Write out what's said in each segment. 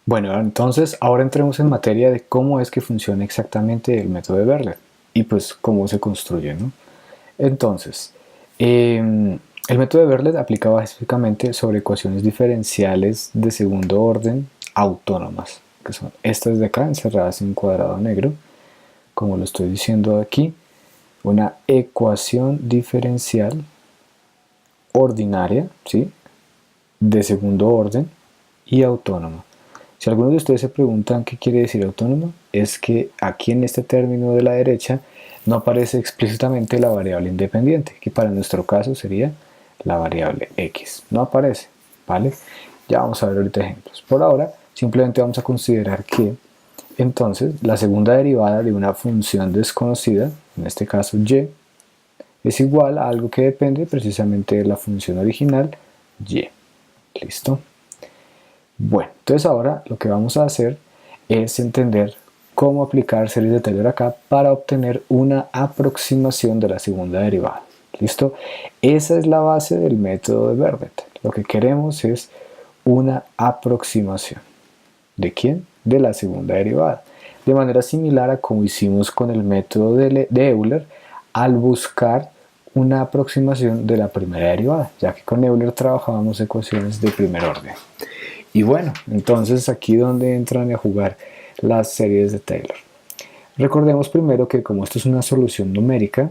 Bueno, entonces ahora entremos en materia de cómo es que funciona exactamente el método de Berlet y pues cómo se construye, ¿no? Entonces, el método de Berlet aplica básicamente sobre ecuaciones diferenciales de segundo orden autónomas, que son estas de acá encerradas en un cuadrado negro, como lo estoy diciendo aquí, una ecuación diferencial ordinaria, ¿sí? De segundo orden y autónoma. Si algunos de ustedes se preguntan qué quiere decir autónoma, es que aquí en este término de la derecha no aparece explícitamente la variable independiente, que para nuestro caso sería la variable x. No aparece, ¿vale? Ya vamos a ver ahorita ejemplos. Por ahora, simplemente vamos a considerar que entonces la segunda derivada de una función desconocida, en este caso y, es igual a algo que depende precisamente de la función original y. ¿Listo? Bueno, entonces ahora lo que vamos a hacer es entender cómo aplicar series de Taylor acá para obtener una aproximación de la segunda derivada. ¿Listo? Esa es la base del método de Berlet. Lo que queremos es una aproximación. ¿De quién? De la segunda derivada. De manera similar a como hicimos con el método de Euler al buscar una aproximación de la primera derivada, ya que con Euler trabajábamos ecuaciones de primer orden. Y bueno, entonces aquí donde entran a jugar las series de Taylor. Recordemos primero que como esto es una solución numérica,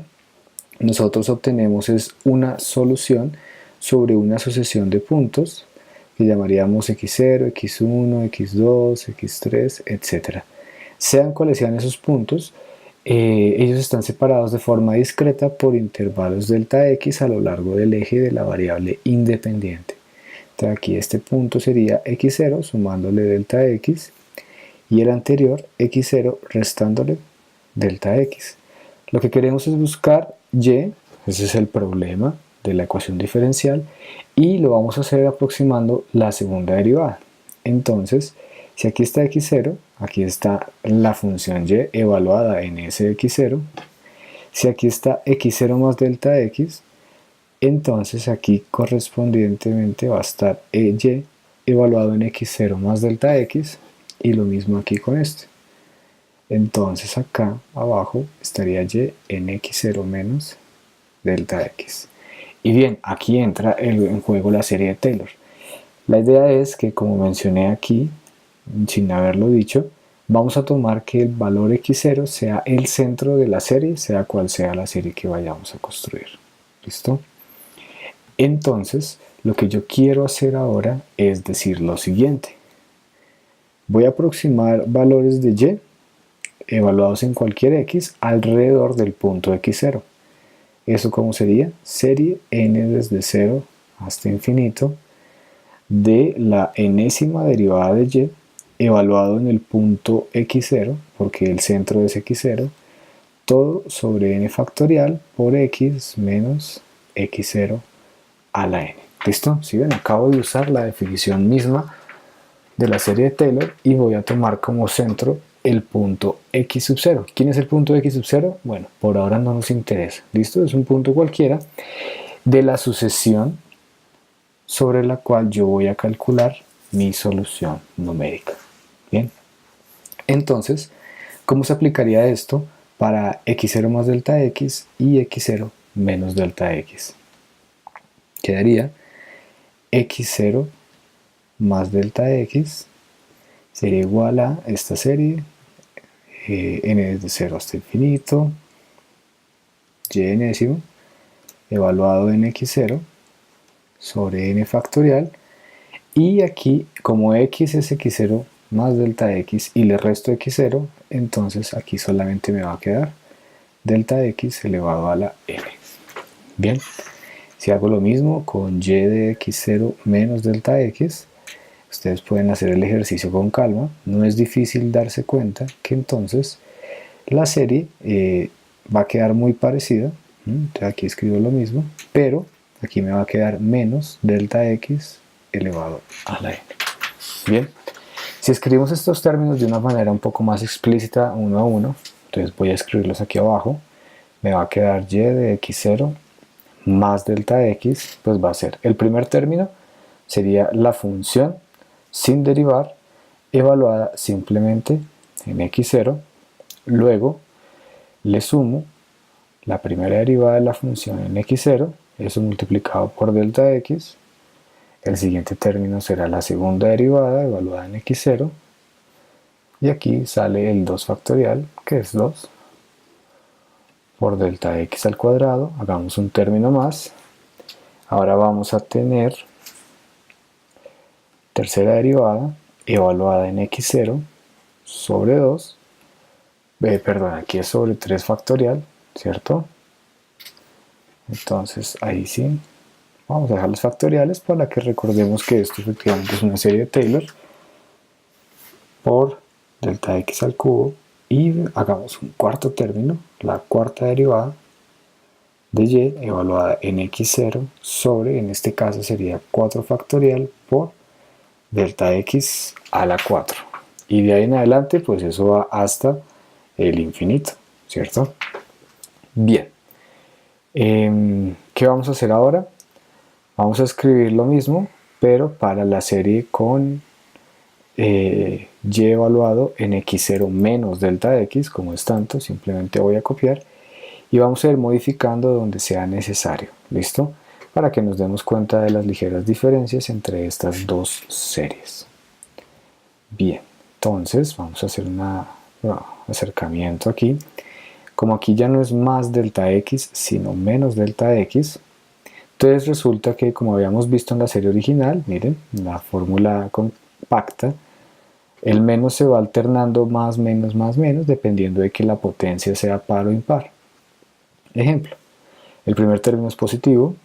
nosotros obtenemos es una solución sobre una sucesión de puntos que llamaríamos x0, x1, x2, x3, etc. Sean cuales sean esos puntos, ellos están separados de forma discreta por intervalos delta x a lo largo del eje de la variable independiente. Entonces aquí este punto sería x0 sumándole delta x y el anterior x0 restándole delta x. Lo que queremos es buscar y, ese es el problema de la ecuación diferencial, y lo vamos a hacer aproximando la segunda derivada. Entonces, si aquí está x0, aquí está la función y evaluada en ese x0. Si aquí está x0 más delta x, entonces aquí correspondientemente va a estar y evaluado en x0 más delta x y lo mismo aquí con este. Entonces acá abajo estaría y en x0 menos delta x. Y bien, aquí entra en juego la serie de Taylor. La idea es que, como mencioné aquí, sin haberlo dicho, vamos a tomar que el valor x0 sea el centro de la serie, sea cual sea la serie que vayamos a construir. ¿Listo? Entonces, lo que yo quiero hacer ahora es decir lo siguiente. Voy a aproximar valores de y evaluados en cualquier x alrededor del punto x0. ¿Eso cómo sería? Serie n desde 0 hasta infinito de la enésima derivada de y evaluado en el punto x0, porque el centro es x0, todo sobre n factorial por x menos x0 a la n. ¿Listo? Si ven, acabo de usar la definición misma de la serie de Taylor y voy a tomar como centro el punto x sub 0. ¿Quién es el punto x sub 0? Bueno, por ahora no nos interesa. ¿Listo? Es un punto cualquiera de la sucesión sobre la cual yo voy a calcular mi solución numérica. Bien. Entonces, ¿cómo se aplicaría esto para x0 más delta x y x0 menos delta x? Quedaría x0 más delta x sería igual a esta serie n desde 0 hasta infinito y enésimo evaluado en x0 sobre n factorial, y aquí como x es x0 más delta x y le resto x0, entonces aquí solamente me va a quedar delta x elevado a la n. Bien, si hago lo mismo con y de x0 menos delta x, ustedes pueden hacer el ejercicio con calma, no es difícil darse cuenta que entonces la serie va a quedar muy parecida. Entonces aquí escribo lo mismo, pero aquí me va a quedar menos delta x elevado a la n. Bien, si escribimos estos términos de una manera un poco más explícita uno a uno, entonces voy a escribirlos aquí abajo, me va a quedar y de x0 más delta x, pues va a ser el primer término, sería la función sin derivar evaluada simplemente en x0, luego le sumo la primera derivada de la función en x0, eso multiplicado por delta x, el siguiente término será la segunda derivada evaluada en x0, y aquí sale el 2 factorial, que es 2, por delta x al cuadrado, hagamos un término más, ahora vamos a tener tercera derivada evaluada en x0 sobre 2, perdón, aquí es sobre 3 factorial, ¿cierto? Entonces ahí sí, vamos a dejar los factoriales para que recordemos que esto efectivamente es una serie de Taylor por delta x al cubo, y hagamos un cuarto término, la cuarta derivada de y evaluada en x0 sobre, en este caso sería 4 factorial por delta x a la 4. Y de ahí en adelante, pues eso va hasta el infinito, ¿cierto? Bien. ¿Qué vamos a hacer ahora? Vamos a escribir lo mismo, pero para la serie con y evaluado en x0 menos delta x, como es tanto, simplemente voy a copiar y vamos a ir modificando donde sea necesario, ¿listo? Para que nos demos cuenta de las ligeras diferencias entre estas dos series. Bien, entonces vamos a hacer un acercamiento aquí. Como aquí ya no es más delta x, sino menos delta x, entonces resulta que, como habíamos visto en la serie original, miren, la fórmula compacta, el menos se va alternando más, menos, dependiendo de que la potencia sea par o impar. Ejemplo, el primer término es positivo,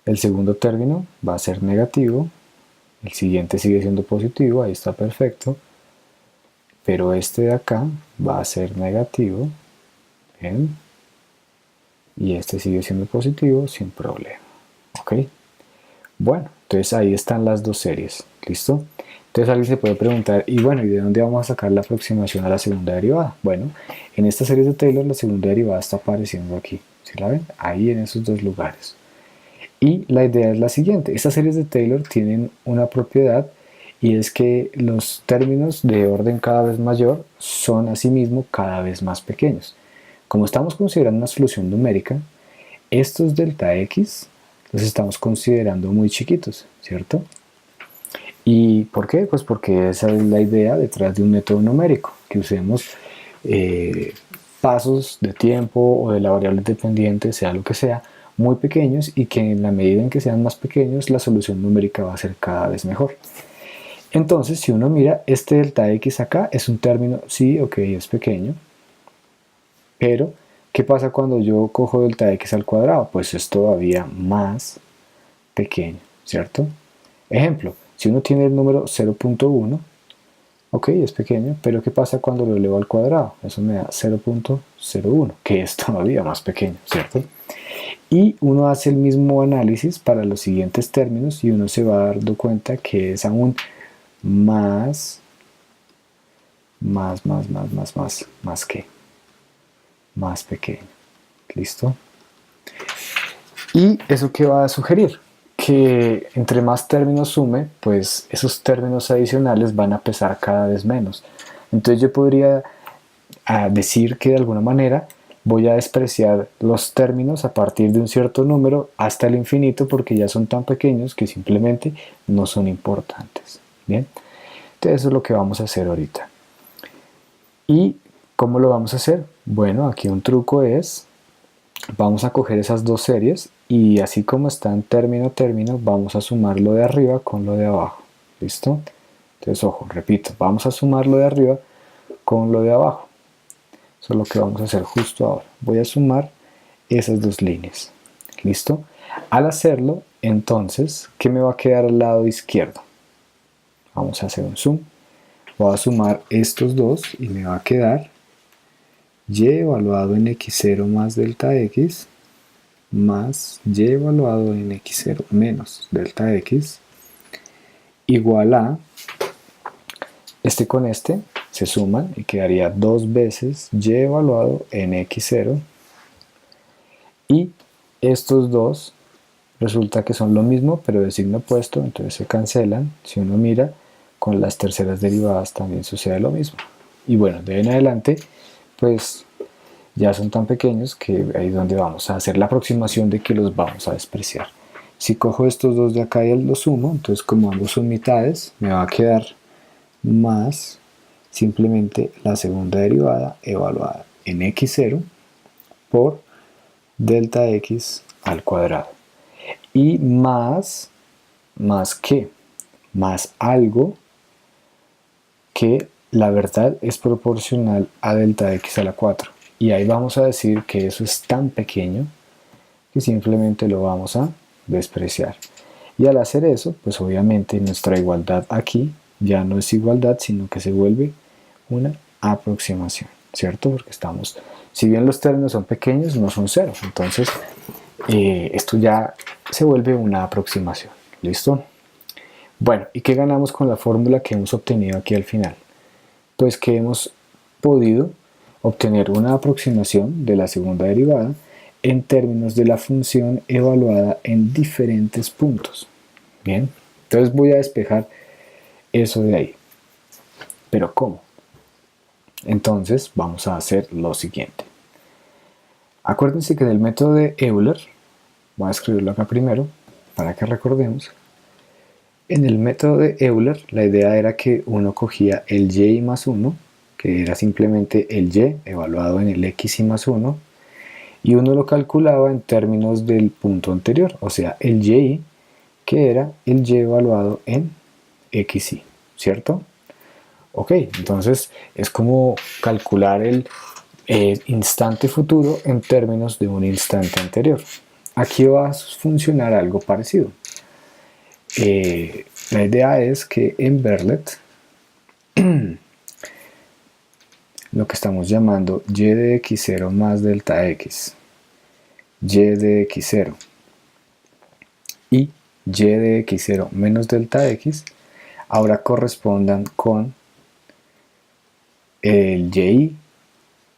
el segundo término va a ser negativo, el siguiente sigue siendo positivo, ahí está perfecto, pero este de acá va a ser negativo, ¿bien? Y este sigue siendo positivo sin problema, ¿ok? Bueno, entonces ahí están las dos series, ¿listo? Entonces alguien se puede preguntar, y bueno, ¿y de dónde vamos a sacar la aproximación a la segunda derivada? Bueno, en esta serie de Taylor la segunda derivada está apareciendo aquí, ¿sí la ven? Ahí en esos dos lugares. Y la idea es la siguiente, estas series de Taylor tienen una propiedad y es que los términos de orden cada vez mayor son asimismo cada vez más pequeños. Como estamos considerando una solución numérica, estos delta x los estamos considerando muy chiquitos, ¿cierto? ¿Y por qué? Pues porque esa es la idea detrás de un método numérico, que usemos pasos de tiempo o de la variable dependiente, sea lo que sea, muy pequeños y que en la medida en que sean más pequeños la solución numérica va a ser cada vez mejor. Entonces, si uno mira, este delta x acá es un término, sí, ok, es pequeño, pero ¿qué pasa cuando yo cojo delta x al cuadrado? Pues es todavía más pequeño, ¿cierto? Ejemplo, si uno tiene el número 0.1, ok, es pequeño, pero ¿qué pasa cuando lo elevo al cuadrado? Eso me da 0.01, que es todavía más pequeño, ¿cierto? Y uno hace el mismo análisis para los siguientes términos y uno se va dando cuenta que es aún más que más pequeño. ¿Listo? ¿Y eso qué va a sugerir? Que entre más términos sume, pues esos términos adicionales van a pesar cada vez menos. Entonces yo podría decir que de alguna manera voy a despreciar los términos a partir de un cierto número hasta el infinito porque ya son tan pequeños que simplemente no son importantes. Bien, entonces eso es lo que vamos a hacer ahorita. ¿Y cómo lo vamos a hacer? Bueno, aquí un truco es, vamos a coger esas dos series y así como están término a término, vamos a sumar lo de arriba con lo de abajo. ¿Listo? Entonces, ojo, repito, vamos a sumar lo de arriba con lo de abajo. Eso es lo que vamos a hacer justo ahora. Voy a sumar esas dos líneas. ¿Listo? Al hacerlo, entonces, ¿qué me va a quedar al lado izquierdo? Vamos a hacer un zoom. Voy a sumar estos dos y me va a quedar y evaluado en x0 más delta x más y evaluado en x0 menos delta x igual a este con este se suman y quedaría 2 veces y evaluado en x0 y estos dos resulta que son lo mismo pero de signo opuesto, entonces se cancelan. Si uno mira, con las terceras derivadas también sucede lo mismo. Y bueno, de ahí en adelante, pues ya son tan pequeños que ahí es donde vamos a hacer la aproximación de que los vamos a despreciar. Si cojo estos dos de acá y los sumo, entonces como ambos son mitades, me va a quedar más simplemente la segunda derivada evaluada en x0 por delta x al cuadrado. Y más qué, más algo que la verdad es proporcional a delta x a la 4. Y ahí vamos a decir que eso es tan pequeño que simplemente lo vamos a despreciar. Y al hacer eso, pues obviamente nuestra igualdad aquí ya no es igualdad, sino que se vuelve una aproximación, ¿cierto? Porque estamos, si bien los términos son pequeños, no son cero. Entonces, esto ya se vuelve una aproximación. ¿Listo? Bueno, ¿y qué ganamos con la fórmula que hemos obtenido aquí al final? Pues que hemos podido obtener una aproximación de la segunda derivada en términos de la función evaluada en diferentes puntos. Bien, entonces voy a despejar eso de ahí. ¿Pero cómo? Entonces vamos a hacer lo siguiente. Acuérdense que en el método de Euler, voy a escribirlo acá primero para que recordemos. En el método de Euler, la idea era que uno cogía el y más 1, que era simplemente el y evaluado en el x y más 1, y uno lo calculaba en términos del punto anterior, o sea, el y, que era el y evaluado en xy, ¿cierto? Ok, entonces es como calcular el instante futuro en términos de un instante anterior. Aquí va a funcionar algo parecido. La idea es que en Berlet lo que estamos llamando y de x0 más delta x, y de x0 y de x0 menos delta x ahora correspondan con el y,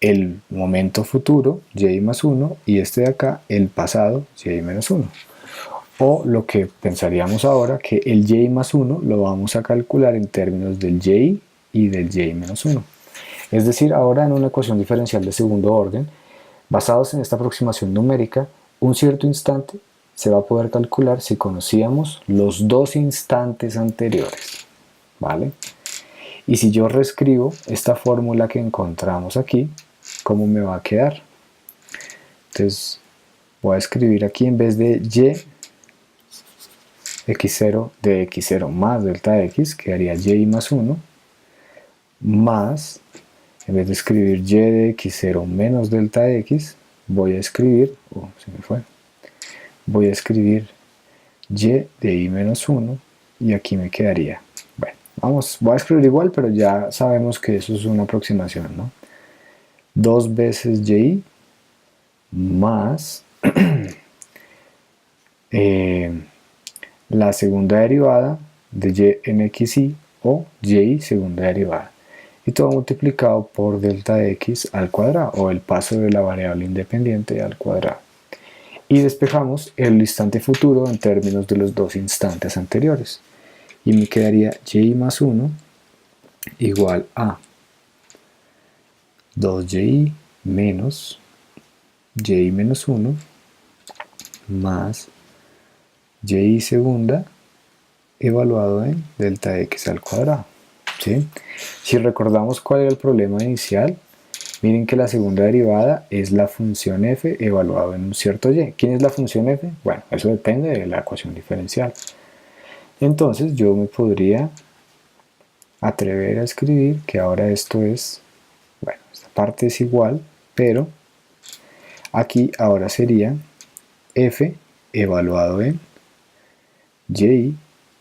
el momento futuro, y más 1, y este de acá, el pasado, y menos 1. O lo que pensaríamos ahora, que el y más 1 lo vamos a calcular en términos del y del y menos 1. Es decir, ahora en una ecuación diferencial de segundo orden, basados en esta aproximación numérica, un cierto instante se va a poder calcular si conocíamos los dos instantes anteriores, ¿vale? Y si yo reescribo esta fórmula que encontramos aquí, ¿cómo me va a quedar? Entonces voy a escribir aquí en vez de y x0 de x0 más delta x, quedaría y más 1, más, en vez de escribir y de x0 menos delta x, voy a escribir, voy a escribir y de y menos 1, y aquí me quedaría, bueno, voy a escribir igual, pero ya sabemos que eso es una aproximación, ¿no? 2 veces y más la segunda derivada de y en xy o y segunda derivada, y todo multiplicado por delta x al cuadrado, o el paso de la variable independiente al cuadrado. Y despejamos el instante futuro en términos de los dos instantes anteriores, y me quedaría y más 1 igual a 2y menos y menos 1 más y segunda evaluado en delta x al cuadrado, ¿sí? Si recordamos cuál era el problema inicial, miren que la segunda derivada es la función f evaluado en un cierto y. ¿Quién es la función f? Bueno, eso depende de la ecuación diferencial. Entonces yo me podría atrever a escribir que ahora esto es, bueno, esta parte es igual, pero aquí ahora sería f evaluado en y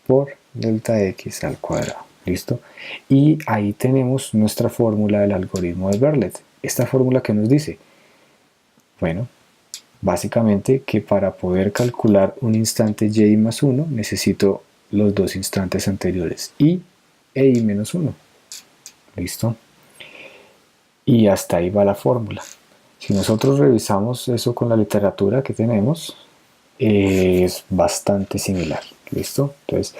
por delta x al cuadrado. ¿Listo? Y ahí tenemos nuestra fórmula del algoritmo de Berlet. ¿Esta fórmula qué nos dice? Bueno, básicamente que para poder calcular un instante y más 1 necesito los dos instantes anteriores, y e y menos 1. ¿Listo? Y hasta ahí va la fórmula. Si nosotros revisamos eso con la literatura que tenemos, es bastante similar. ¿Listo? Entonces,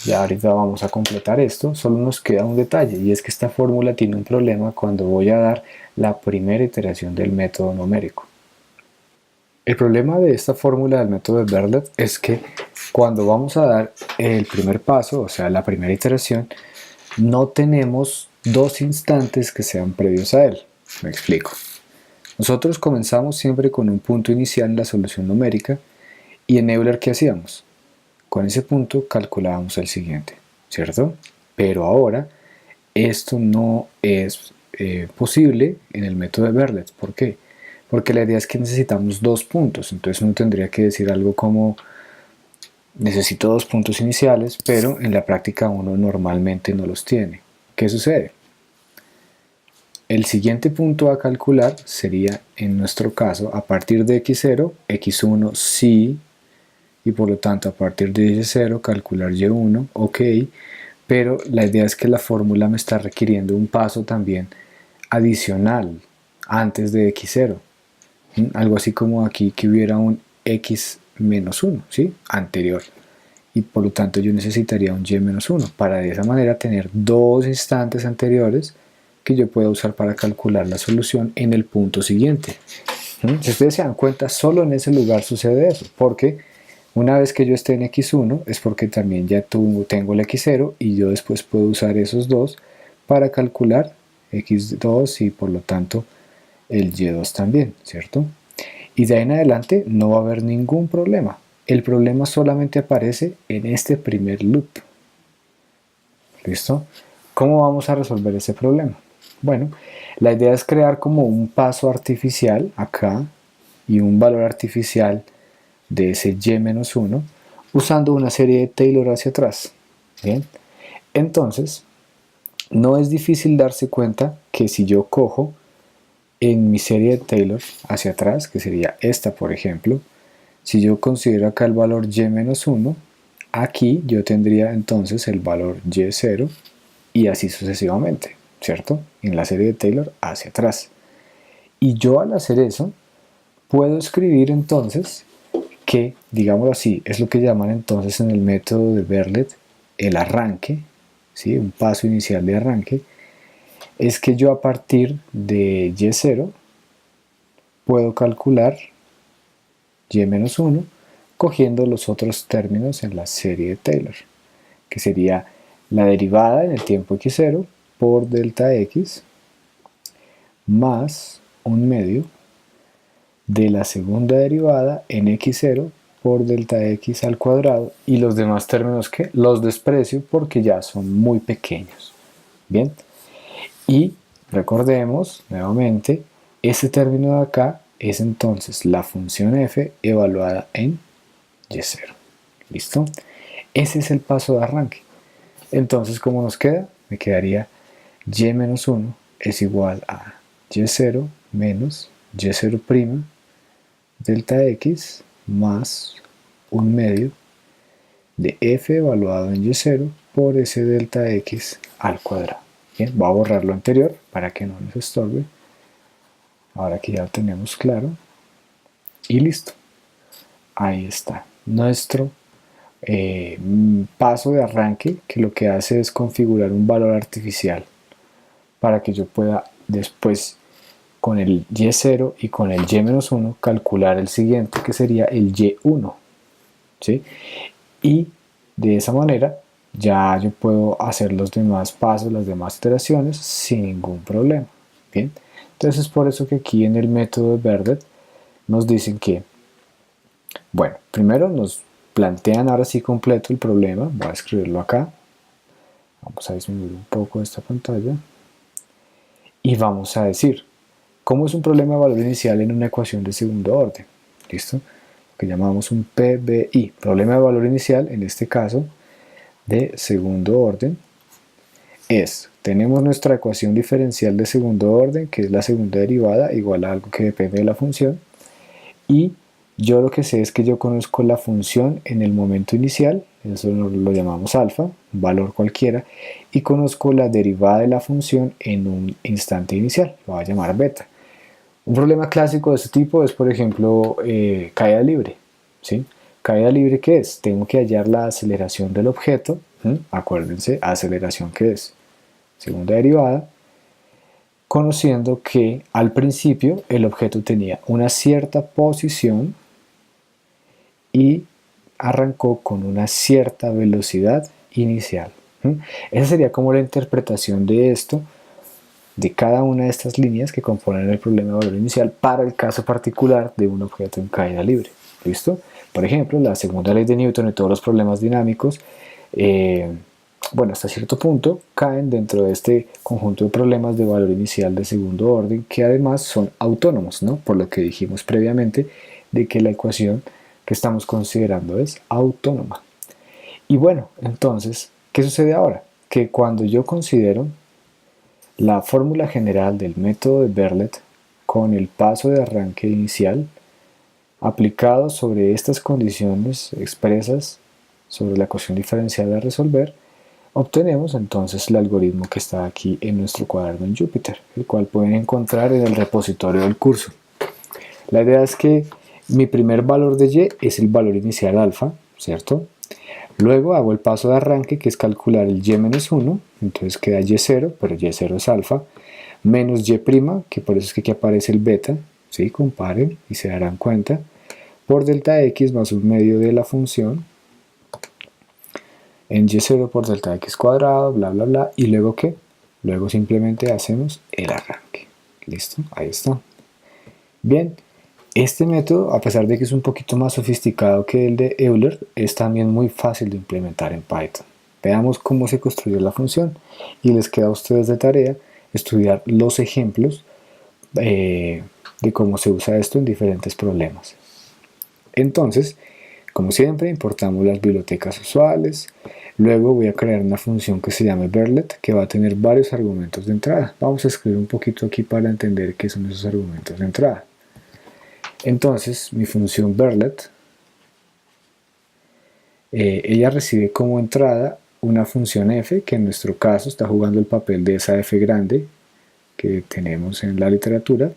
Ya ahorita vamos a completar esto, solo nos queda un detalle y es que esta fórmula tiene un problema cuando voy a dar la primera iteración del método numérico. El problema de esta fórmula del método de Berlet es que cuando vamos a dar el primer paso, o sea, la primera iteración, no tenemos dos instantes que sean previos a él. Me explico. Nosotros comenzamos siempre con un punto inicial en la solución numérica y en Euler, ¿qué hacíamos? Con ese punto calculábamos el siguiente, ¿cierto? Pero ahora esto no es posible en el método de Berlet. ¿Por qué? Porque la idea es que necesitamos dos puntos, entonces uno tendría que decir algo como necesito dos puntos iniciales, pero en la práctica uno normalmente no los tiene. ¿Qué sucede? El siguiente punto a calcular sería, en nuestro caso, a partir de x0, x1 sí, y por lo tanto a partir de y0 calcular y1, ok, pero la idea es que la fórmula me está requiriendo un paso también adicional antes de x0. Algo así como aquí que hubiera un x menos 1, ¿sí? Anterior. Y por lo tanto yo necesitaría un y menos 1 para de esa manera tener dos instantes anteriores que yo pueda usar para calcular la solución en el punto siguiente. Si ustedes se dan cuenta, solo en ese lugar sucede eso, porque una vez que yo esté en x1 es porque también ya tengo el x0 y yo después puedo usar esos dos para calcular x2 y por lo tanto el y2 también, ¿cierto? Y de ahí en adelante no va a haber ningún problema. El problema solamente aparece en este primer loop. ¿Listo? ¿Cómo vamos a resolver ese problema? Bueno, la idea es crear como un paso artificial acá y un valor artificial de ese y-1 usando una serie de Taylor hacia atrás. ¿Bien? Entonces, no es difícil darse cuenta que si yo cojo en mi serie de Taylor hacia atrás, que sería esta por ejemplo, si yo considero acá el valor y-1, aquí yo tendría entonces el valor y0 y así sucesivamente, ¿cierto? En la serie de Taylor hacia atrás. Y yo al hacer eso, puedo escribir entonces que, digámoslo así, es lo que llaman entonces en el método de Berlet el arranque, ¿sí? Un paso inicial de arranque, es que yo a partir de y0 puedo calcular y-1 cogiendo los otros términos en la serie de Taylor, que sería la derivada en el tiempo x0 por delta x más un medio de la segunda derivada en x0 por delta x al cuadrado, y los demás términos que los desprecio porque ya son muy pequeños. Bien, y recordemos nuevamente, este término de acá es entonces la función f evaluada en y0. ¿Listo? Ese es el paso de arranque. Entonces, ¿cómo nos queda? Me quedaría y-1 es igual a y0 menos y0' delta x más un medio de f evaluado en y0 por ese delta x al cuadrado. Bien, voy a borrar lo anterior para que no nos estorbe. Ahora que ya lo tenemos claro. Y listo. Ahí está nuestro paso de arranque, que lo que hace es configurar un valor artificial para que yo pueda después con el y0 y con el y-1 calcular el siguiente, que sería el y1, ¿sí? Y de esa manera ya yo puedo hacer los demás pasos, las demás iteraciones sin ningún problema. Bien, entonces es por eso que aquí en el método de Berlet nos dicen que, bueno, primero nos plantean ahora sí completo el problema. Voy a escribirlo acá, vamos a disminuir un poco esta pantalla y vamos a decir cómo es un problema de valor inicial en una ecuación de segundo orden. ¿Listo? Lo que llamamos un PBI, problema de valor inicial, en este caso de segundo orden, tenemos nuestra ecuación diferencial de segundo orden, que es la segunda derivada igual a algo que depende de la función, y yo lo que sé es que yo conozco la función en el momento inicial, eso lo llamamos alfa, un valor cualquiera, y conozco la derivada de la función en un instante inicial, lo voy a llamar beta. Un problema clásico de este tipo es, por ejemplo, caída libre, ¿sí? ¿Caída libre qué es? Tengo que hallar la aceleración del objeto Acuérdense, aceleración que es segunda derivada, conociendo que al principio el objeto tenía una cierta posición y arrancó con una cierta velocidad inicial. Esa sería como la interpretación de esto, de cada una de estas líneas que componen el problema de valor inicial para el caso particular de un objeto en caída libre. ¿Listo? Por ejemplo, la segunda ley de Newton y todos los problemas dinámicos, bueno, hasta cierto punto caen dentro de este conjunto de problemas de valor inicial de segundo orden que además son autónomos, ¿no? Por lo que dijimos previamente de que la ecuación que estamos considerando es autónoma. Y bueno, entonces, ¿qué sucede ahora? Que cuando yo considero la fórmula general del método de Berlet con el paso de arranque inicial aplicado sobre estas condiciones expresas sobre la ecuación diferencial a resolver, obtenemos entonces el algoritmo que está aquí en nuestro cuaderno en Jupyter, el cual pueden encontrar en el repositorio del curso. La idea es que mi primer valor de y es el valor inicial alfa, ¿cierto? Luego hago el paso de arranque, que es calcular el y-1, entonces queda y0, pero y0 es alfa, menos y', que por eso es que aquí aparece el beta, ¿sí? Comparen y se darán cuenta, por delta x más un medio de la función, en y0 por delta x cuadrado, bla, bla, bla, y luego ¿qué? Luego simplemente hacemos el arranque. ¿Listo? Ahí está. Bien. Este método, a pesar de que es un poquito más sofisticado que el de Euler, es también muy fácil de implementar en Python. Veamos cómo se construye la función y les queda a ustedes de tarea estudiar los ejemplos de cómo se usa esto en diferentes problemas. Entonces, como siempre, importamos las bibliotecas usuales. Luego voy a crear una función que se llame Berlet, que va a tener varios argumentos de entrada. Vamos a escribir un poquito aquí para entender qué son esos argumentos de entrada. Entonces, mi función Berlet, ella recibe como entrada una función f, que en nuestro caso está jugando el papel de esa f grande que tenemos en la literatura,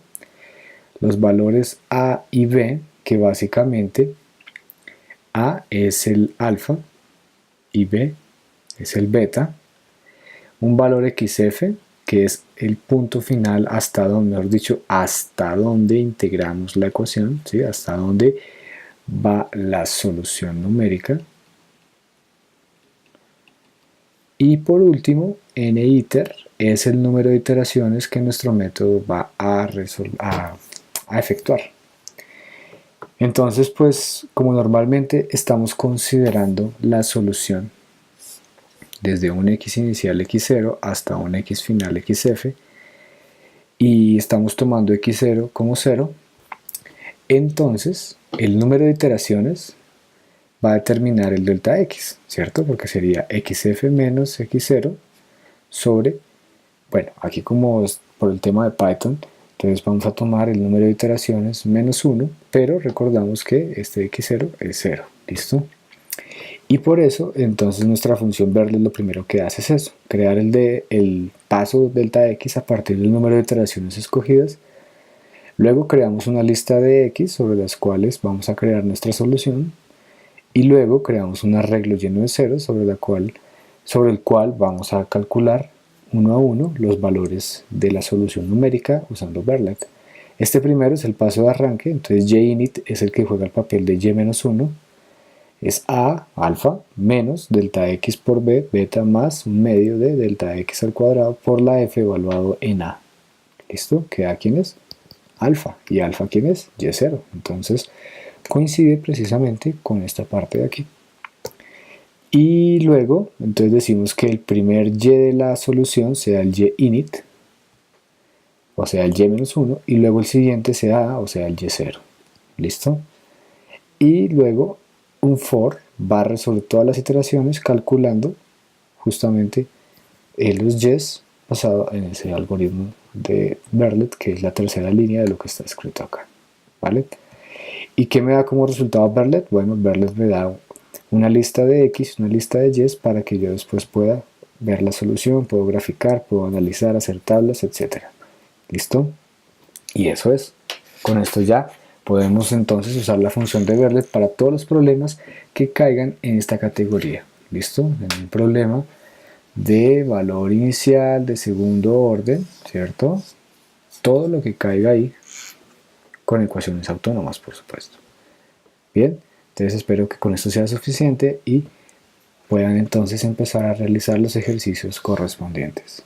los valores a y b, que básicamente a es el alfa y b es el beta, un valor xf, que es el punto final hasta donde, mejor dicho, hasta donde integramos la ecuación, ¿sí? Hasta donde va la solución numérica. Y por último, n iter es el número de iteraciones que nuestro método va a efectuar. Entonces, pues, como normalmente estamos considerando la solución desde un x inicial x0 hasta un x final xf, y estamos tomando x0 como 0, entonces el número de iteraciones va a determinar el delta x, ¿cierto? Porque sería xf menos x0 sobre, bueno, aquí como es por el tema de Python, entonces vamos a tomar el número de iteraciones menos 1, pero recordamos que este x0 es 0, ¿listo? Y por eso, entonces nuestra función Berlet lo primero que hace es eso, crear el paso delta x a partir del número de iteraciones escogidas. Luego creamos una lista de x sobre las cuales vamos a crear nuestra solución. Y luego creamos un arreglo lleno de ceros sobre el cual vamos a calcular uno a uno los valores de la solución numérica usando Berlet. Este primero es el paso de arranque, entonces jinit es el que juega el papel de y-1, es a, alfa, menos delta x por b, beta, más un medio de delta x al cuadrado por la f evaluado en a. ¿Listo? ¿Queda quién es? Alfa. ¿Y alfa quién es? y0. Entonces coincide precisamente con esta parte de aquí. Y luego, entonces decimos que el primer y de la solución sea el y init, o sea el y-1, y luego el siguiente sea a, o sea el y0. ¿Listo? Y luego un for va a resolver todas las iteraciones calculando justamente los y's basado en ese algoritmo de Berlet, que es la tercera línea de lo que está escrito acá. ¿Vale? ¿Y qué me da como resultado Berlet? Bueno, Berlet me da una lista de x, una lista de y's para que yo después pueda ver la solución, puedo graficar, puedo analizar, hacer tablas, etc. ¿Listo? Y eso es. Con esto ya podemos entonces usar la función de Berlet para todos los problemas que caigan en esta categoría ¿listo? En un problema de valor inicial de segundo orden, ¿cierto? Todo lo que caiga ahí con ecuaciones autónomas, por supuesto. Bien, entonces espero que con esto sea suficiente y puedan entonces empezar a realizar los ejercicios correspondientes.